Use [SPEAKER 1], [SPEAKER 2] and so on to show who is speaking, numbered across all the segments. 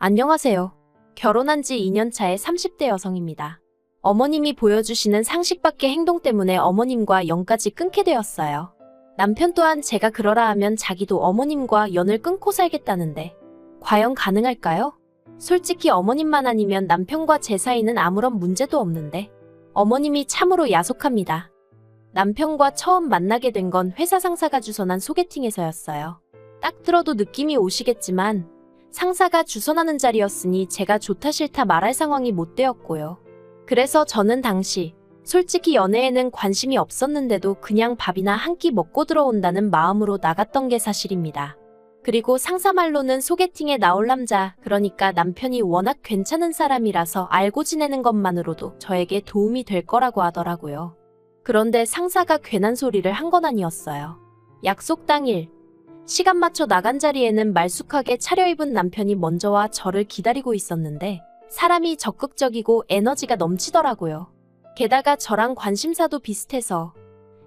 [SPEAKER 1] 안녕하세요. 결혼한 지 2년 차의 30대 여성입니다. 어머님이 보여주시는 상식밖의 행동 때문에 어머님과 연까지 끊게 되었어요. 남편 또한 제가 그러라 하면 자기도 어머님과 연을 끊고 살겠다는데 과연 가능할까요? 솔직히 어머님만 아니면 남편과 제 사이는 아무런 문제도 없는데 어머님이 참으로 야속합니다. 남편과 처음 만나게 된 건 회사 상사가 주선한 소개팅에서였어요. 딱 들어도 느낌이 오시겠지만 상사가 주선하는 자리였으니 제가 좋다 싫다 말할 상황이 못 되었고요. 그래서 저는 당시 솔직히 연애에는 관심이 없었는데도 그냥 밥이나 한 끼 먹고 들어온다는 마음으로 나갔던 게 사실입니다. 그리고 상사 말로는 소개팅에 나올 남자, 그러니까 남편이 워낙 괜찮은 사람이라서 알고 지내는 것만으로도 저에게 도움이 될 거라고 하더라고요. 그런데 상사가 괜한 소리를 한 건 아니었어요. 약속 당일 시간 맞춰 나간 자리에는 말쑥하게 차려입은 남편이 먼저 와 저를 기다리고 있었는데 사람이 적극적이고 에너지가 넘치더라고요. 게다가 저랑 관심사도 비슷해서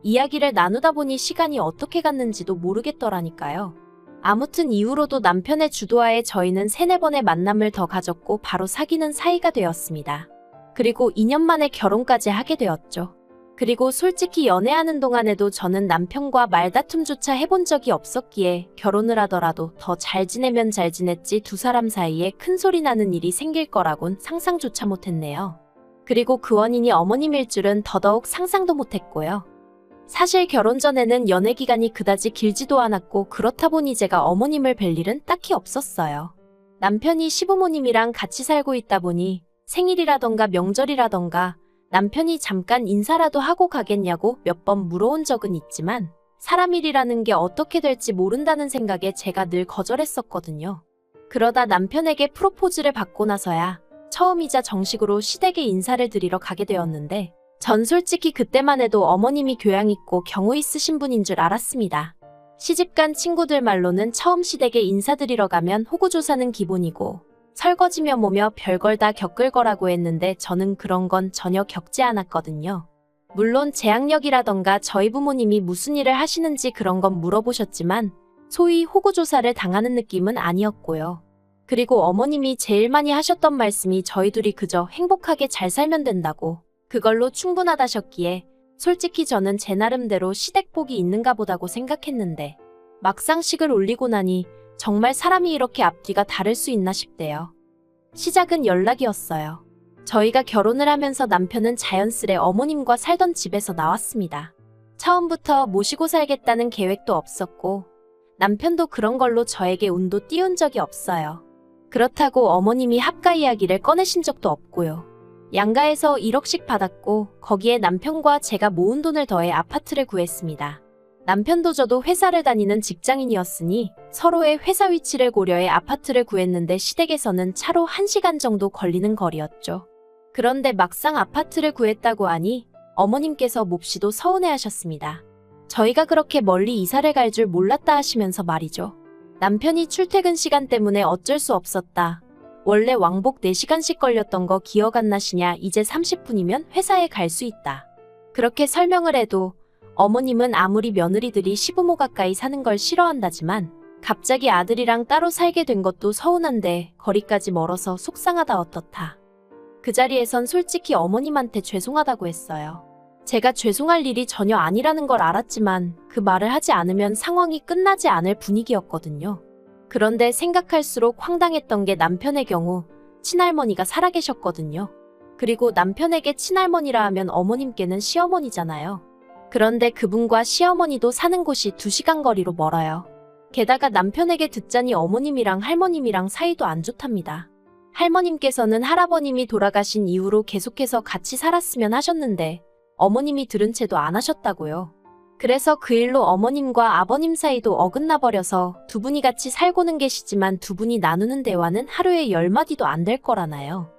[SPEAKER 1] 이야기를 나누다 보니 시간이 어떻게 갔는지도 모르겠더라니까요. 아무튼 이후로도 남편의 주도하에 저희는 3-4번의 만남을 더 가졌고 바로 사귀는 사이가 되었습니다. 그리고 2년 만에 결혼까지 하게 되었죠. 그리고 솔직히 연애하는 동안에도 저는 남편과 말다툼조차 해본 적이 없었기에 결혼을 하더라도 더 잘 지내면 잘 지냈지 두 사람 사이에 큰 소리 나는 일이 생길 거라곤 상상조차 못했네요. 그리고 그 원인이 어머님일 줄은 더더욱 상상도 못했고요. 사실 결혼 전에는 연애 기간이 그다지 길지도 않았고 그렇다 보니 제가 어머님을 뵐 일은 딱히 없었어요. 남편이 시부모님이랑 같이 살고 있다 보니 생일이라던가 명절이라던가 남편이 잠깐 인사라도 하고 가겠냐고 몇 번 물어온 적은 있지만 사람 일이라는 게 어떻게 될지 모른다는 생각에 제가 늘 거절했었거든요. 그러다 남편에게 프로포즈를 받고 나서야 처음이자 정식으로 시댁에 인사를 드리러 가게 되었는데 전 솔직히 그때만 해도 어머님이 교양 있고 경우 있으신 분인 줄 알았습니다. 시집간 친구들 말로는 처음 시댁에 인사드리러 가면 호구조사는 기본이고 설거지며 뭐며 별걸 다 겪을 거라고 했는데 저는 그런 건 전혀 겪지 않았거든요. 물론 재학력이라던가 저희 부모님이 무슨 일을 하시는지 그런 건 물어보셨지만 소위 호구조사를 당하는 느낌은 아니었고요. 그리고 어머님이 제일 많이 하셨던 말씀이 저희 둘이 그저 행복하게 잘 살면 된다고 그걸로 충분하다셨기에 솔직히 저는 제 나름대로 시댁복이 있는가 보다고 생각했는데 막상 식을 올리고 나니 정말 사람이 이렇게 앞뒤가 다를 수 있나 싶대요. 시작은 연락이었어요. 저희가 결혼을 하면서 남편은 자연스레 어머님과 살던 집에서 나왔습니다. 처음부터 모시고 살겠다는 계획도 없었고 남편도 그런 걸로 저에게 운도 띄운 적이 없어요. 그렇다고 어머님이 합가 이야기를 꺼내신 적도 없고요. 양가에서 1억씩 받았고 거기에 남편과 제가 모은 돈을 더해 아파트를 구했습니다. 남편도 저도 회사를 다니는 직장인이었으니 서로의 회사 위치를 고려해 아파트를 구했는데 시댁에서는 차로 1시간 정도 걸리는 거리였죠. 그런데 막상 아파트를 구했다고 하니 어머님께서 몹시도 서운해하셨습니다. 저희가 그렇게 멀리 이사를 갈 줄 몰랐다 하시면서 말이죠. 남편이 출퇴근 시간 때문에 어쩔 수 없었다. 원래 왕복 4시간씩 걸렸던 거 기억 안 나시냐? 이제 30분이면 회사에 갈 수 있다. 그렇게 설명을 해도 어머님은 아무리 며느리들이 시부모 가까이 사는 걸 싫어한다지만 갑자기 아들이랑 따로 살게 된 것도 서운한데 거리까지 멀어서 속상하다 어떻다. 그 자리에선 솔직히 어머님한테 죄송하다고 했어요. 제가 죄송할 일이 전혀 아니라는 걸 알았지만 그 말을 하지 않으면 상황이 끝나지 않을 분위기였거든요. 그런데 생각할수록 황당했던 게 남편의 경우 친할머니가 살아계셨거든요. 그리고 남편에게 친할머니라 하면 어머님께는 시어머니잖아요. 그런데 그분과 시어머니도 사는 곳이 2시간 거리로 멀어요. 게다가 남편에게 듣자니 어머님이랑 할머님이랑 사이도 안 좋답니다. 할머님께서는 할아버님이 돌아가신 이후로 계속해서 같이 살았으면 하셨는데 어머님이 들은 채도 안 하셨다고요. 그래서 그 일로 어머님과 아버님 사이도 어긋나 버려서 두 분이 같이 살고는 계시지만 두 분이 나누는 대화는 하루에 10마디도 안 될 거라나요.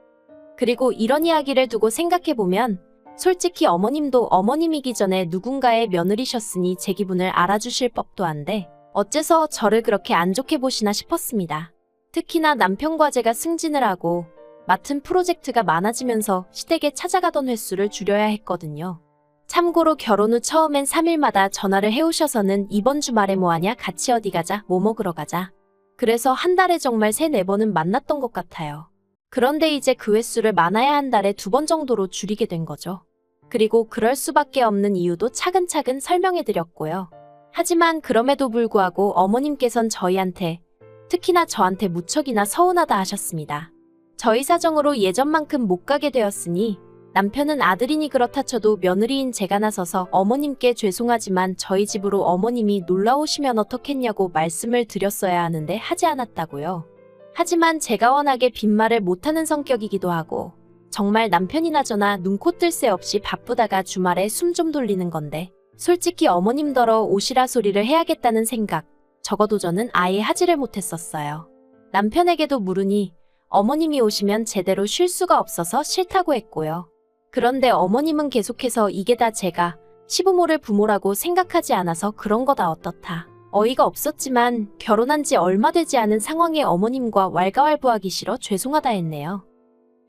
[SPEAKER 1] 그리고 이런 이야기를 두고 생각해보면 솔직히 어머님도 어머님이기 전에 누군가의 며느리셨으니 제 기분을 알아주실 법도 한데 어째서 저를 그렇게 안 좋게 보시나 싶었습니다. 특히나 남편과 제가 승진을 하고 맡은 프로젝트가 많아지면서 시댁에 찾아가던 횟수를 줄여야 했거든요. 참고로 결혼 후 처음엔 3일마다 전화를 해오셔서는 이번 주말에 뭐하냐? 같이 어디 가자? 뭐 먹으러 가자? 그래서 한 달에 정말 3, 4번은 만났던 것 같아요. 그런데 이제 그 횟수를 많아야 한 달에 2번 정도로 줄이게 된 거죠. 그리고 그럴 수밖에 없는 이유도 차근차근 설명해드렸고요. 하지만 그럼에도 불구하고 어머님께선 저희한테, 특히나 저한테 무척이나 서운하다 하셨습니다. 저희 사정으로 예전만큼 못 가게 되었으니 남편은 아들이니 그렇다 쳐도 며느리인 제가 나서서 어머님께 죄송하지만 저희 집으로 어머님이 놀러 오시면 어떻겠냐고 말씀을 드렸어야 하는데 하지 않았다고요. 하지만 제가 워낙에 빈말을 못하는 성격이기도 하고 정말 남편이나 저나 눈코 뜰 새 없이 바쁘다가 주말에 숨 좀 돌리는 건데 솔직히 어머님더러 오시라 소리를 해야겠다는 생각, 적어도 저는 아예 하지를 못했었어요. 남편에게도 물으니 어머님이 오시면 제대로 쉴 수가 없어서 싫다고 했고요. 그런데 어머님은 계속해서 이게 다 제가 시부모를 부모라고 생각하지 않아서 그런 거다 어떻다. 어이가 없었지만 결혼한 지 얼마 되지 않은 상황에 어머님과 왈가왈부하기 싫어 죄송하다 했네요.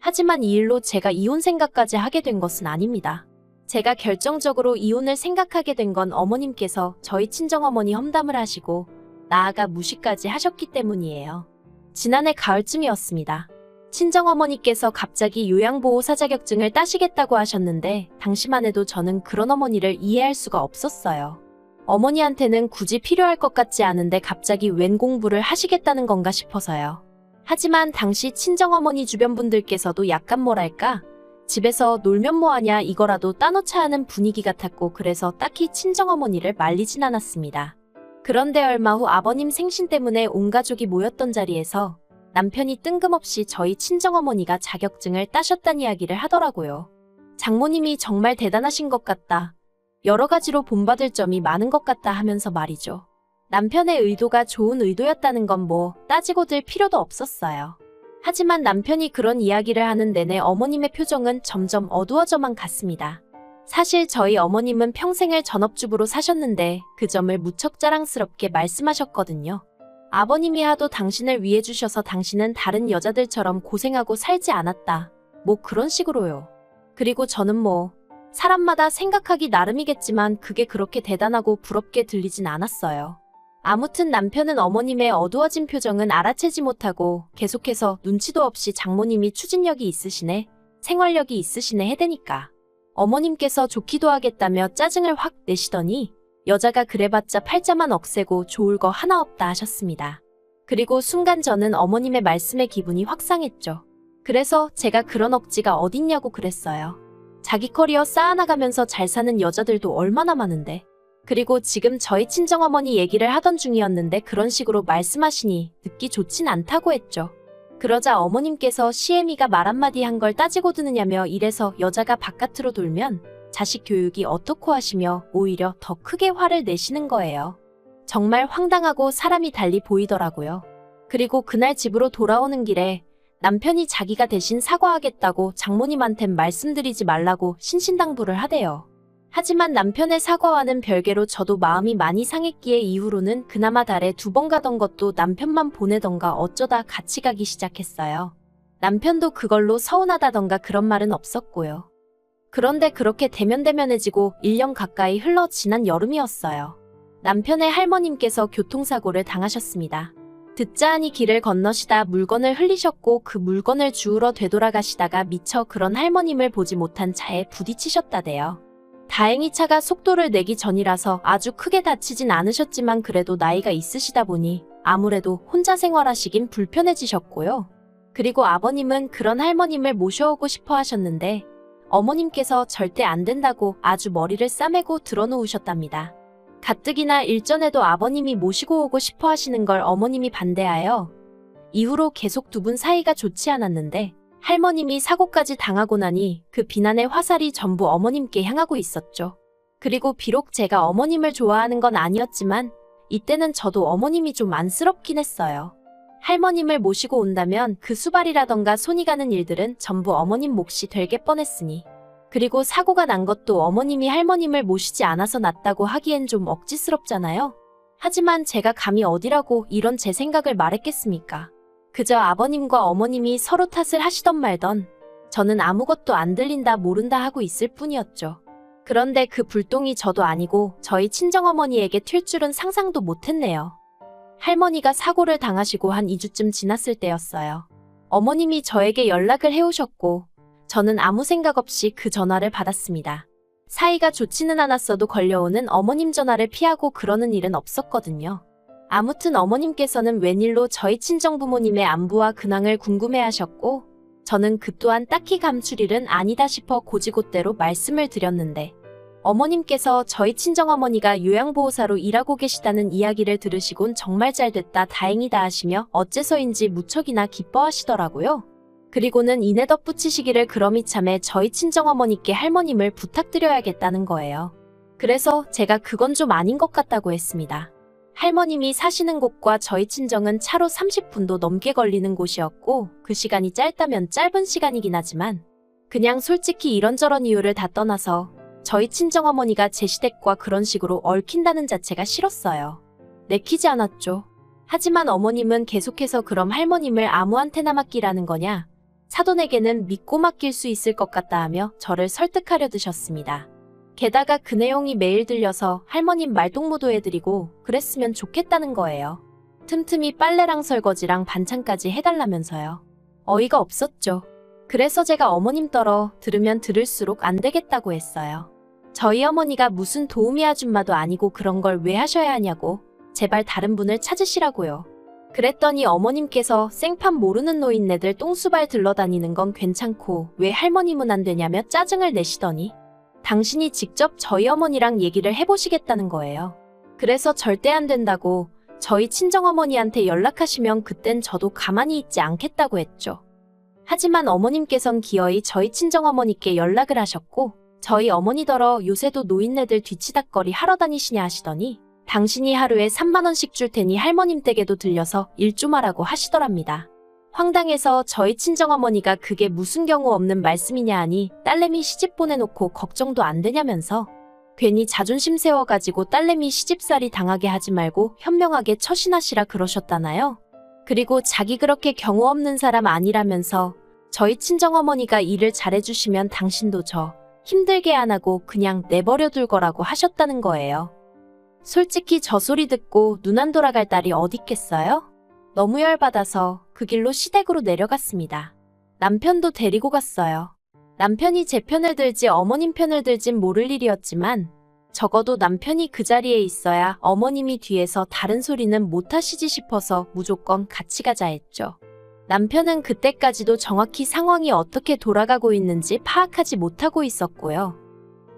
[SPEAKER 1] 하지만 이 일로 제가 이혼 생각까지 하게 된 것은 아닙니다. 제가 결정적으로 이혼을 생각하게 된 건 어머님께서 저희 친정어머니 험담을 하시고 나아가 무시까지 하셨기 때문이에요. 지난해 가을쯤이었습니다. 친정어머니께서 갑자기 요양보호사 자격증을 따시겠다고 하셨는데 당시만 해도 저는 그런 어머니를 이해할 수가 없었어요. 어머니한테는 굳이 필요할 것 같지 않은데 갑자기 웬 공부를 하시겠다는 건가 싶어서요. 하지만 당시 친정어머니 주변 분들께서도 약간 뭐랄까 집에서 놀면 뭐하냐 이거라도 따놓자 하는 분위기 같았고 그래서 딱히 친정어머니를 말리진 않았습니다. 그런데 얼마 후 아버님 생신 때문에 온 가족이 모였던 자리에서 남편이 뜬금없이 저희 친정어머니가 자격증을 따셨다는 이야기를 하더라고요. 장모님이 정말 대단하신 것 같다. 여러 가지로 본받을 점이 많은 것 같다 하면서 말이죠. 남편의 의도가 좋은 의도였다는 건 뭐 따지고 들 필요도 없었어요. 하지만 남편이 그런 이야기를 하는 내내 어머님의 표정은 점점 어두워져만 갔습니다. 사실 저희 어머님은 평생을 전업주부로 사셨는데 그 점을 무척 자랑스럽게 말씀하셨거든요. 아버님이 하도 당신을 위해 주셔서 당신은 다른 여자들처럼 고생하고 살지 않았다. 뭐 그런 식으로요. 그리고 저는 뭐 사람마다 생각하기 나름이겠지만 그게 그렇게 대단하고 부럽게 들리진 않았어요. 아무튼 남편은 어머님의 어두워진 표정은 알아채지 못하고 계속해서 눈치도 없이 장모님이 추진력이 있으시네, 생활력이 있으시네 해대니까 어머님께서 좋기도 하겠다며 짜증을 확 내시더니 여자가 그래봤자 팔자만 억세고 좋을 거 하나 없다 하셨습니다. 그리고 순간 저는 어머님의 말씀에 기분이 확 상했죠. 그래서 제가 그런 억지가 어딨냐고 그랬어요. 자기 커리어 쌓아나가면서 잘 사는 여자들도 얼마나 많은데. 그리고 지금 저희 친정어머니 얘기를 하던 중이었는데 그런 식으로 말씀하시니 듣기 좋진 않다고 했죠. 그러자 어머님께서 시애미가 말 한마디 한 걸 따지고 드느냐며 이래서 여자가 바깥으로 돌면 자식 교육이 어떻고 하시며 오히려 더 크게 화를 내시는 거예요. 정말 황당하고 사람이 달리 보이더라고요. 그리고 그날 집으로 돌아오는 길에 남편이 자기가 대신 사과하겠다고 장모님한텐 말씀드리지 말라고 신신당부를 하대요. 하지만 남편의 사과와는 별개로 저도 마음이 많이 상했기에 이후로는 그나마 달에 2번 가던 것도 남편만 보내던가 어쩌다 같이 가기 시작했어요. 남편도 그걸로 서운하다던가 그런 말은 없었고요. 그런데 그렇게 대면대면해지고 1년 가까이 흘러 지난 여름이었어요. 남편의 할머님께서 교통사고를 당하셨습니다. 듣자 하니 길을 건너시다 물건을 흘리셨고 그 물건을 주우러 되돌아가시다가 미처 그런 할머님을 보지 못한 차에 부딪히셨다대요. 다행히 차가 속도를 내기 전이라서 아주 크게 다치진 않으셨지만 그래도 나이가 있으시다 보니 아무래도 혼자 생활하시긴 불편해지셨고요. 그리고 아버님은 그런 할머님을 모셔오고 싶어 하셨는데 어머님께서 절대 안 된다고 아주 머리를 싸매고 들어놓으셨답니다. 가뜩이나 일전에도 아버님이 모시고 오고 싶어 하시는 걸 어머님이 반대하여 이후로 계속 2분 사이가 좋지 않았는데 할머님이 사고까지 당하고 나니 그 비난의 화살이 전부 어머님께 향하고 있었죠. 그리고 비록 제가 어머님을 좋아하는 건 아니었지만 이때는 저도 어머님이 좀 안쓰럽긴 했어요. 할머님을 모시고 온다면 그 수발이라던가 손이 가는 일들은 전부 어머님 몫이 되게 뻔했으니 그리고 사고가 난 것도 어머님이 할머님을 모시지 않아서 났다고 하기엔 좀 억지스럽잖아요. 하지만 제가 감히 어디라고 이런 제 생각을 말했겠습니까? 그저 아버님과 어머님이 서로 탓을 하시던 말던 저는 아무것도 안 들린다 모른다 하고 있을 뿐이었죠. 그런데 그 불똥이 저도 아니고 저희 친정어머니에게 튈 줄은 상상도 못했네요. 할머니가 사고를 당하시고 한 2주쯤 지났을 때였어요. 어머님이 저에게 연락을 해오셨고 저는 아무 생각 없이 그 전화를 받았습니다. 사이가 좋지는 않았어도 걸려오는 어머님 전화를 피하고 그러는 일은 없었거든요. 아무튼 어머님께서는 웬일로 저희 친정부모님의 안부와 근황을 궁금해하셨고 저는 그 또한 딱히 감출 일은 아니다 싶어 곧이곧대로 말씀을 드렸는데 어머님께서 저희 친정어머니가 요양보호사로 일하고 계시다는 이야기를 들으시곤 정말 잘됐다 다행이다 하시며 어째서인지 무척이나 기뻐하시더라고요. 그리고는 이내 덧붙이시기를 그럼 이참에 저희 친정어머니께 할머님을 부탁드려야겠다는 거예요. 그래서 제가 그건 좀 아닌 것 같다고 했습니다. 할머님이 사시는 곳과 저희 친정은 차로 30분도 넘게 걸리는 곳이었고 그 시간이 짧다면 짧은 시간이긴 하지만 그냥 솔직히 이런저런 이유를 다 떠나서 저희 친정어머니가 제 시댁과 그런 식으로 얽힌다는 자체가 싫었어요. 내키지 않았죠. 하지만 어머님은 계속해서 그럼 할머님을 아무한테나 맡기라는 거냐? 사돈에게는 믿고 맡길 수 있을 것 같다 하며 저를 설득하려 드셨습니다. 게다가 그 내용이 매일 들려서 할머님 말동무도 해드리고 그랬으면 좋겠다는 거예요. 틈틈이 빨래랑 설거지랑 반찬까지 해달라면서요. 어이가 없었죠. 그래서 제가 어머님 떨어 들으면 들을수록 안 되겠다고 했어요. 저희 어머니가 무슨 도우미 아줌마도 아니고 그런 걸 왜 하셔야 하냐고 제발 다른 분을 찾으시라고요. 그랬더니 어머님께서 생판 모르는 노인네들 똥수발 들러다니는 건 괜찮고 왜 할머님은 안 되냐며 짜증을 내시더니 당신이 직접 저희 어머니랑 얘기를 해보시겠다는 거예요. 그래서 절대 안 된다고 저희 친정어머니한테 연락하시면 그땐 저도 가만히 있지 않겠다고 했죠. 하지만 어머님께선 기어이 저희 친정어머니께 연락을 하셨고 저희 어머니더러 요새도 노인네들 뒤치다꺼리 하러 다니시냐 하시더니 당신이 하루에 3만 원씩 줄 테니 할머님 댁에도 들려서 일 좀 하라고 하시더랍니다. 황당해서 저희 친정어머니가 그게 무슨 경우 없는 말씀이냐 하니 딸내미 시집 보내놓고 걱정도 안 되냐면서 괜히 자존심 세워가지고 딸내미 시집살이 당하게 하지 말고 현명하게 처신하시라 그러셨다나요? 그리고 자기 그렇게 경우 없는 사람 아니라면서 저희 친정어머니가 일을 잘해주시면 당신도 저 힘들게 안 하고 그냥 내버려 둘 거라고 하셨다는 거예요. 솔직히 저 소리 듣고 눈 안 돌아갈 딸이 어딨겠어요? 너무 열받아서 그 길로 시댁으로 내려갔습니다. 남편도 데리고 갔어요. 남편이 제 편을 들지 어머님 편을 들진 모를 일이었지만 적어도 남편이 그 자리에 있어야 어머님이 뒤에서 다른 소리는 못하시지 싶어서 무조건 같이 가자 했죠. 남편은 그때까지도 정확히 상황이 어떻게 돌아가고 있는지 파악하지 못하고 있었고요.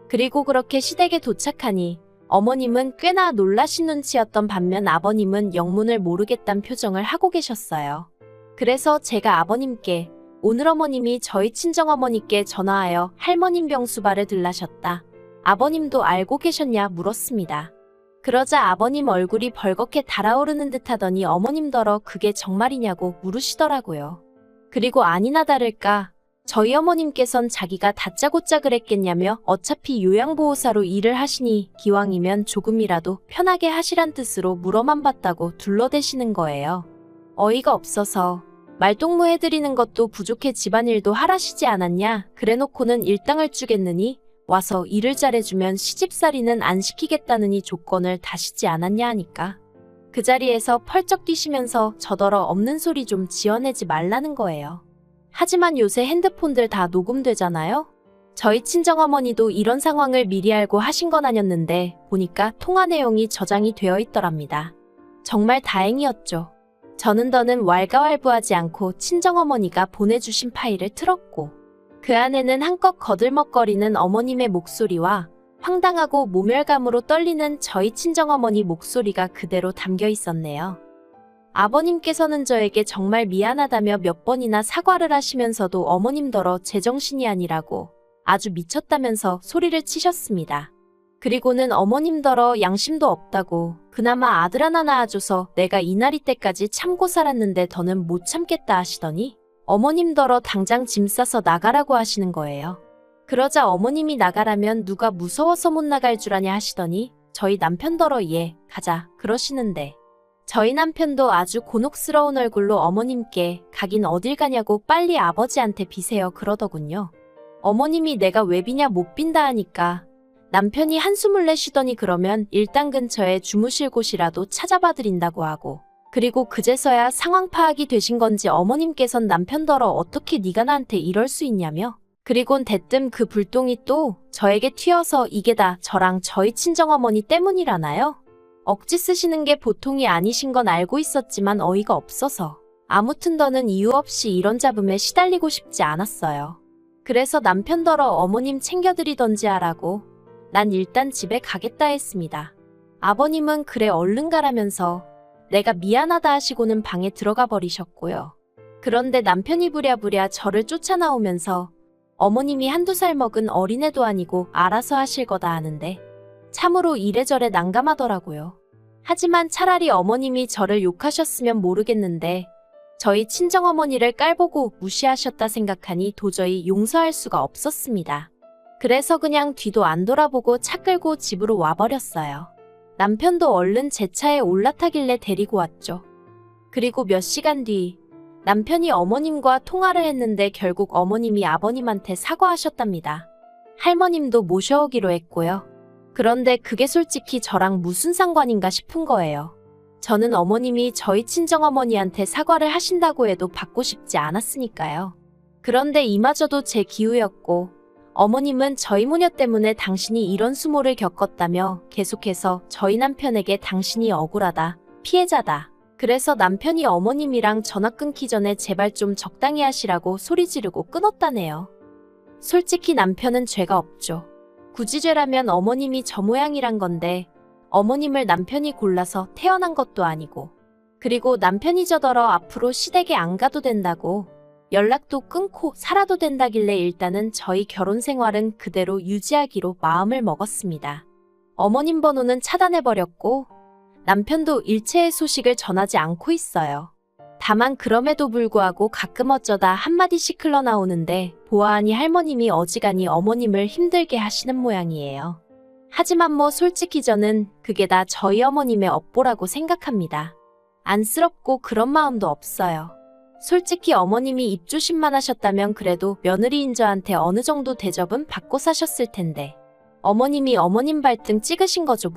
[SPEAKER 1] 그리고 그렇게 시댁에 도착하니 어머님은 꽤나 놀라신 눈치였던 반면 아버님은 영문을 모르겠단 표정을 하고 계셨어요. 그래서 제가 아버님께 오늘 어머님이 저희 친정어머니께 전화하여 할머님 병수발을 들라셨다. 아버님도 알고 계셨냐 물었습니다. 그러자 아버님 얼굴이 벌겋게 달아오르는 듯 하더니 어머님더러 그게 정말이냐고 물으시더라고요. 그리고 아니나 다를까 저희 어머님께선 자기가 다짜고짜 그랬겠냐며 어차피 요양보호사로 일을 하시니 기왕이면 조금이라도 편하게 하시란 뜻으로 물어만 봤다고 둘러대시는 거예요. 어이가 없어서 말동무 해드리는 것도 부족해 집안일도 하라시지 않았냐 그래놓고는 일당을 주겠느니 와서 일을 잘해주면 시집살이는 안 시키겠다느니 조건을 다시지 않았냐 하니까 그 자리에서 펄쩍 뛰시면서 저더러 없는 소리 좀 지어내지 말라는 거예요. 하지만 요새 핸드폰들 다 녹음되잖아요? 저희 친정어머니도 이런 상황을 미리 알고 하신 건 아니었는데 보니까 통화 내용이 저장이 되어 있더랍니다. 정말 다행이었죠. 저는 더는 왈가왈부하지 않고 친정어머니가 보내주신 파일을 틀었고 그 안에는 한껏 거들먹거리는 어머님의 목소리와 황당하고 모멸감으로 떨리는 저희 친정어머니 목소리가 그대로 담겨 있었네요. 아버님께서는 저에게 정말 미안하다며 몇 번이나 사과를 하시면서도 어머님더러 제정신이 아니라고 아주 미쳤다면서 소리를 치셨습니다. 그리고는 어머님더러 양심도 없다고 그나마 아들 하나 낳아줘서 내가 이날이 때까지 참고 살았는데 더는 못 참겠다 하시더니 어머님더러 당장 짐 싸서 나가라고 하시는 거예요. 그러자 어머님이 나가라면 누가 무서워서 못 나갈 줄 아냐 하시더니 저희 남편더러 예 가자 그러시는데 저희 남편도 아주 곤혹스러운 얼굴로 어머님께 가긴 어딜 가냐고 빨리 아버지한테 비세요 그러더군요. 어머님이 내가 왜 비냐 못 빈다 하니까 남편이 한숨을 내쉬더니 그러면 일당 근처에 주무실 곳이라도 찾아봐 드린다고 하고 그리고 그제서야 상황 파악이 되신 건지 어머님께선 남편더러 어떻게 네가 나한테 이럴 수 있냐며. 그리곤 대뜸 그 불똥이 또 저에게 튀어서 이게 다 저랑 저희 친정어머니 때문이라나요? 억지 쓰시는 게 보통이 아니신 건 알고 있었지만 어이가 없어서 아무튼 더는 이유 없이 이런 잡음에 시달리고 싶지 않았어요. 그래서 남편더러 어머님 챙겨드리던지 하라고 난 일단 집에 가겠다 했습니다. 아버님은 그래 얼른 가라면서 내가 미안하다 하시고는 방에 들어가 버리셨고요. 그런데 남편이 부랴부랴 저를 쫓아나오면서 어머님이 한두 살 먹은 어린애도 아니고 알아서 하실 거다 하는데 참으로 이래저래 난감하더라고요. 하지만 차라리 어머님이 저를 욕하셨으면 모르겠는데 저희 친정어머니를 깔보고 무시하셨다 생각하니 도저히 용서할 수가 없었습니다. 그래서 그냥 뒤도 안 돌아보고 차 끌고 집으로 와버렸어요. 남편도 얼른 제 차에 올라타길래 데리고 왔죠. 그리고 몇 시간 뒤 남편이 어머님과 통화를 했는데 결국 어머님이 아버님한테 사과하셨답니다. 할머님도 모셔오기로 했고요. 그런데 그게 솔직히 저랑 무슨 상관인가 싶은 거예요. 저는 어머님이 저희 친정어머니한테 사과를 하신다고 해도 받고 싶지 않았으니까요. 그런데 이마저도 제 기우였고 어머님은 저희 모녀 때문에 당신이 이런 수모를 겪었다며 계속해서 저희 남편에게 당신이 억울하다, 피해자다. 그래서 남편이 어머님이랑 전화 끊기 전에 제발 좀 적당히 하시라고 소리 지르고 끊었다네요. 솔직히 남편은 죄가 없죠. 굳이 죄라면 어머님이 저 모양이란 건데 어머님을 남편이 골라서 태어난 것도 아니고 그리고 남편이 저더러 앞으로 시댁에 안 가도 된다고 연락도 끊고 살아도 된다길래 일단은 저희 결혼 생활은 그대로 유지하기로 마음을 먹었습니다. 어머님 번호는 차단해버렸고 남편도 일체의 소식을 전하지 않고 있어요. 다만 그럼에도 불구하고 가끔 어쩌다 한마디씩 흘러나오는데 보아하니 할머님이 어지간히 어머님을 힘들게 하시는 모양이에요. 하지만 뭐 솔직히 저는 그게 다 저희 어머님의 업보라고 생각합니다. 안쓰럽고 그런 마음도 없어요. 솔직히 어머님이 입조심만 하셨다면 그래도 며느리인 저한테 어느 정도 대접은 받고 사셨을 텐데 어머님이 어머님 발등 찍으신 거죠